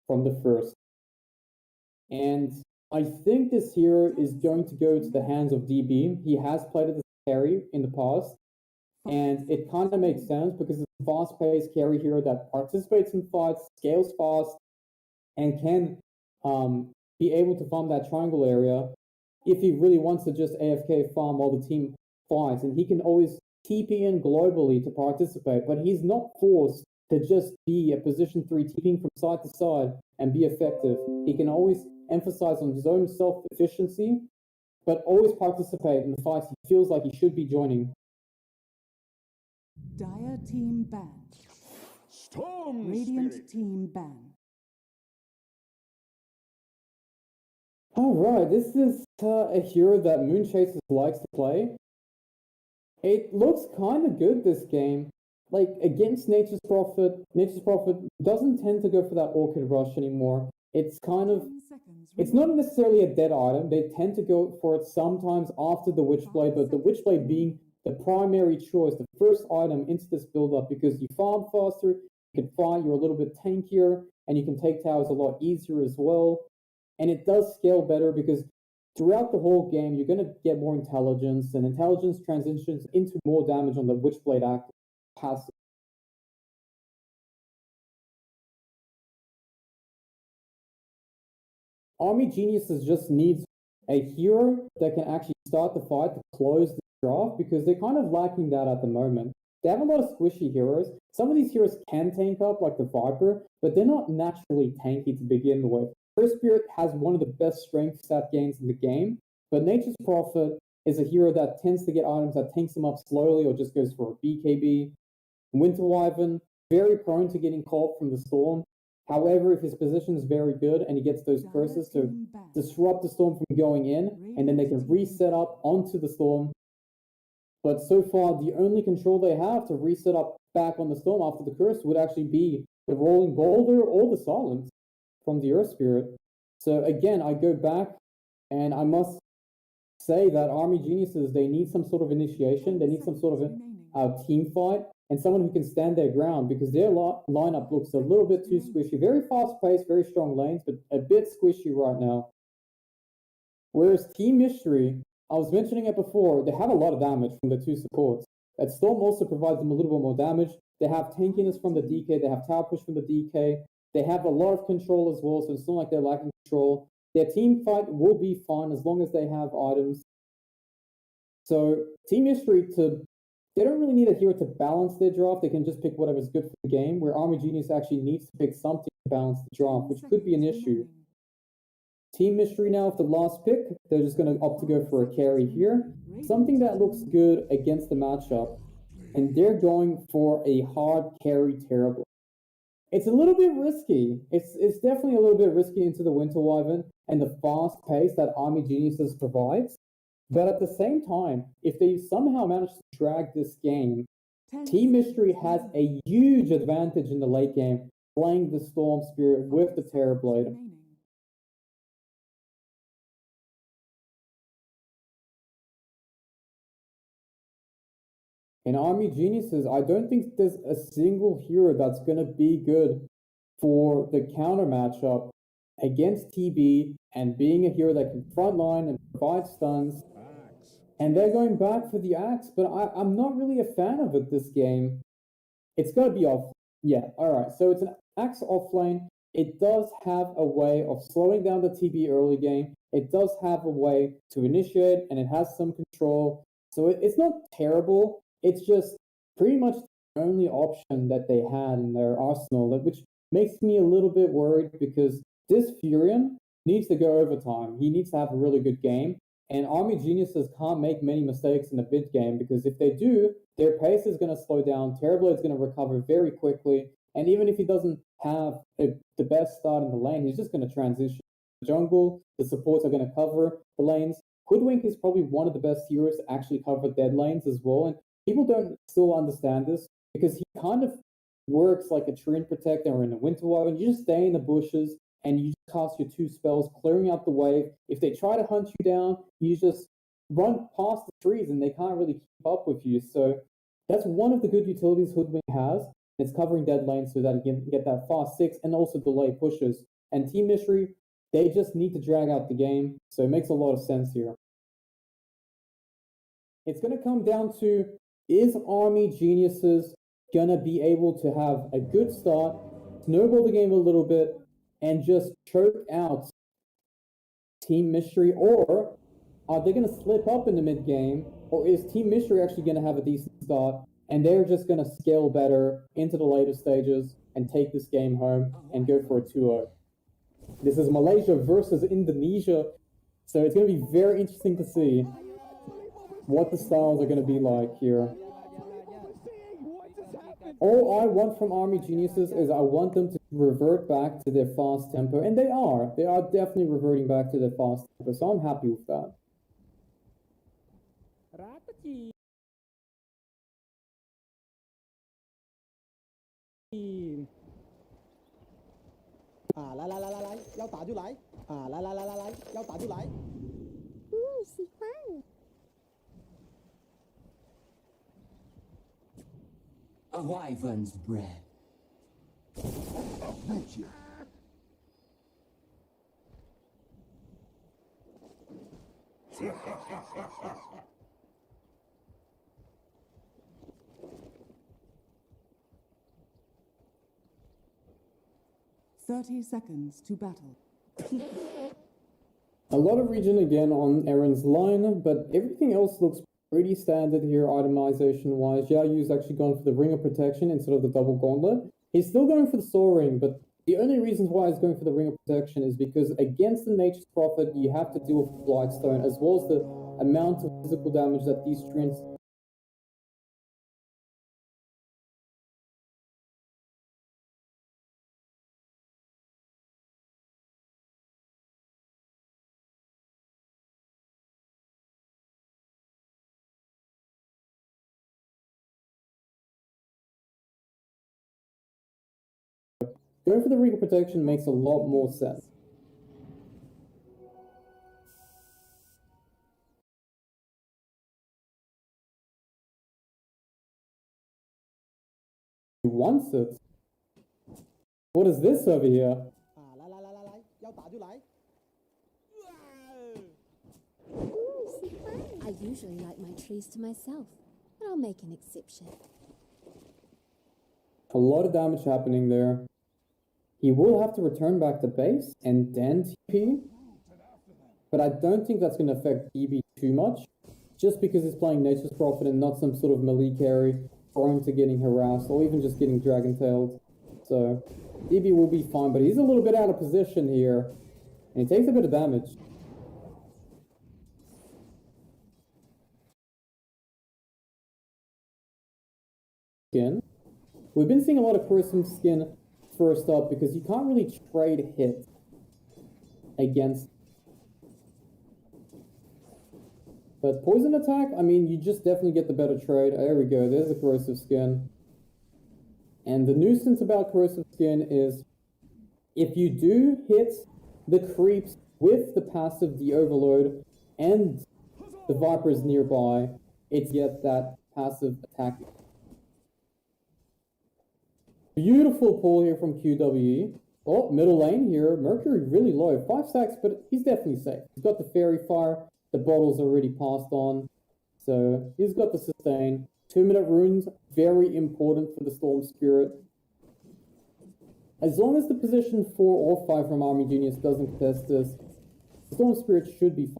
from the first. And I think this hero is going to go to the hands of DB. He has played it as a carry in the past, and it kind of makes sense because it's a fast-paced carry hero that participates in fights, scales fast, and can be able to farm that triangle area if he really wants to just AFK farm while the team fights. And he can always TP in globally to participate, but he's not forced to just be a position 3 TPing from side to side and be effective. He can always emphasize on his own self-efficiency, but always participate in the fights he feels like he should be joining. Dire team ban. Storm Radiant Spirit. team ban. All right, this is a hero that Moonchasers likes to play. It looks kind of good, this game. Like, against Nature's Prophet doesn't tend to go for that Orchid Rush anymore. It's kind of, it's not necessarily a dead item. They tend to go for it sometimes after the Witchblade, but the Witchblade being the primary choice, the first item into this build-up, because you farm faster, you can fight, you're a little bit tankier, and you can take towers a lot easier as well. And it does scale better because throughout the whole game, you're going to get more intelligence, and intelligence transitions into more damage on the Witchblade active passive. Army Geniuses just needs a hero that can actually start the fight to close the draft, because they're kind of lacking that at the moment. They have a lot of squishy heroes. Some of these heroes can tank up, like the Viper, but they're not naturally tanky to begin with. First Spirit has one of the best strength stat gains in the game, but Nature's Prophet is a hero that tends to get items that tanks them up slowly or just goes for a BKB. Winter Wyvern, very prone to getting caught from the storm. However, if his position is very good and he gets those curses to disrupt the storm from going in, and then they can reset up onto the storm. But so far, the only control they have to reset up back on the storm after the curse would actually be the Rolling Boulder or the Silence from the Earth Spirit. So again, I go back and I must say that Army Geniuses, they need some sort of initiation. They need some sort of a team fight and someone who can stand their ground, because their lineup looks a little bit too squishy. Very fast-paced, very strong lanes, but a bit squishy right now. Whereas Team Mystery, I was mentioning it before, they have a lot of damage from the two supports. That Storm also provides them a little bit more damage. They have tankiness from the DK, they have tower push from the DK, they have a lot of control as well, so it's not like they're lacking control. Their team fight will be fine as long as they have items. So Team Mystery, they don't really need a hero to balance their draft. They can just pick whatever's good for the game, where Army Genius actually needs to pick something to balance the draft, which could be an issue. Team Mystery now, with the last pick, they're just going to opt to go for a carry here. Something that looks good against the matchup. And they're going for a hard carry terrible. It's a little bit risky. It's definitely a little bit risky into the Winter Wyvern and the fast pace that Army Geniuses provides. But at the same time, if they somehow manage to drag this game, Team Mystery has a huge advantage in the late game, playing the Storm Spirit with the Terrorblade. In Army Geniuses, I don't think there's a single hero that's going to be good for the counter matchup against TB and being a hero that can frontline and provide stuns. And they're going back for the axe, but I'm not really a fan of it this game. It's got to be off. Yeah, all right. So it's an axe offlane. It does have a way of slowing down the TB early game. It does have a way to initiate, and it has some control. So it's not terrible. It's just pretty much the only option that they had in their arsenal, which makes me a little bit worried, because this Furion needs to go overtime. He needs to have a really good game. And Army Geniuses can't make many mistakes in the mid game, because if they do, their pace is going to slow down. Terrorblade's going to recover very quickly. And even if he doesn't have the best start in the lane, he's just going to transition to the jungle. The supports are going to cover the lanes. Hoodwink is probably one of the best heroes to actually cover dead lanes as well. And people don't still understand this, because he kind of works like a Treant Protector or in a Winter Wyvern. You just stay in the bushes and you cast your 2 spells, clearing out the wave. If they try to hunt you down, you just run past the trees and they can't really keep up with you. So that's one of the good utilities Hoodwink has. It's covering dead lanes so that it can get that fast 6 and also delay pushes. And Team Mystery, they just need to drag out the game, so it makes a lot of sense here. It's going to come down to, is Army Geniuses going to be able to have a good start, snowball the game a little bit, and just choke out Team Mystery, or are they going to slip up in the mid game, or is Team Mystery actually going to have a decent start and they're just going to scale better into the later stages and take this game home and go for a 2-0? This is Malaysia versus Indonesia, so it's going to be very interesting to see what the styles are going to be like here. All I want from Army Geniuses is I want them to revert back to their fast tempo, and they are. They are definitely reverting back to their fast tempo, so I'm happy with that. A wyvern's bread. Approach you. "30 seconds to battle." A lot of regen again on Aaron's line, but everything else looks pretty standard here itemization-wise. Yaoyu's actually gone for the Ring of Protection instead of the double gauntlet. He's still going for the Soul Ring, but the only reasons why he's going for the Ring of Protection is because against the Nature's Prophet, you have to deal with Blightstone, as well as the amount of physical damage that these treants going for the Ring of Protection makes a lot more sense. He wants it. What is this over here? I usually like my trees to myself, but I'll make an exception. A lot of damage happening there. He will have to return back to base and then TP, but I don't think that's going to affect DB too much, just because he's playing Nature's Prophet and not some sort of melee carry prone to getting harassed or even just getting dragon-tailed. So DB will be fine, but he's a little bit out of position here, and he takes a bit of damage. Skin. We've been seeing a lot of Charisma Skin first up because you can't really trade hit against. But Poison Attack, I mean, you just definitely get the better trade. There we go, there's the Corrosive Skin. And the nuisance about Corrosive Skin is if you do hit the creeps with the passive the Overload and the Vipers nearby, it's yet that passive attack. Beautiful pull here from QWE. Oh, middle lane here. Mercury really low. 5 stacks, but he's definitely safe. He's got the Fairy Fire. The bottle's already passed on. So he's got the sustain. 2-minute runes, very important for the Storm Spirit. As long as the position 4 or 5 from Army Genius doesn't contest this, Storm Spirit should be fine.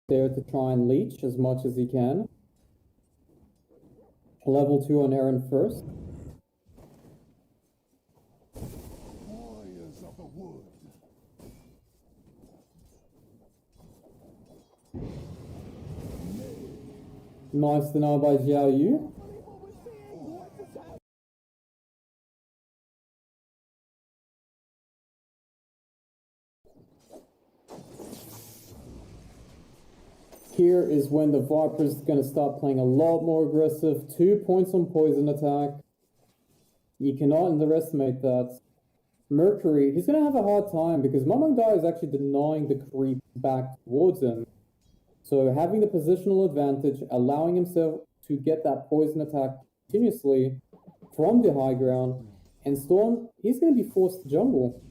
There to try and leech as much as he can. Level 2 on Aaron first. Warriors of the wood. Nice denial by Xiaoyu. Here is when the Viper's going to start playing a lot more aggressive. 2 points on Poison Attack. You cannot underestimate that. Mercury, he's going to have a hard time because Mamangdai is actually denying the creep back towards him. So having the positional advantage, allowing himself to get that poison attack continuously from the high ground, and Storm, he's going to be forced to jungle.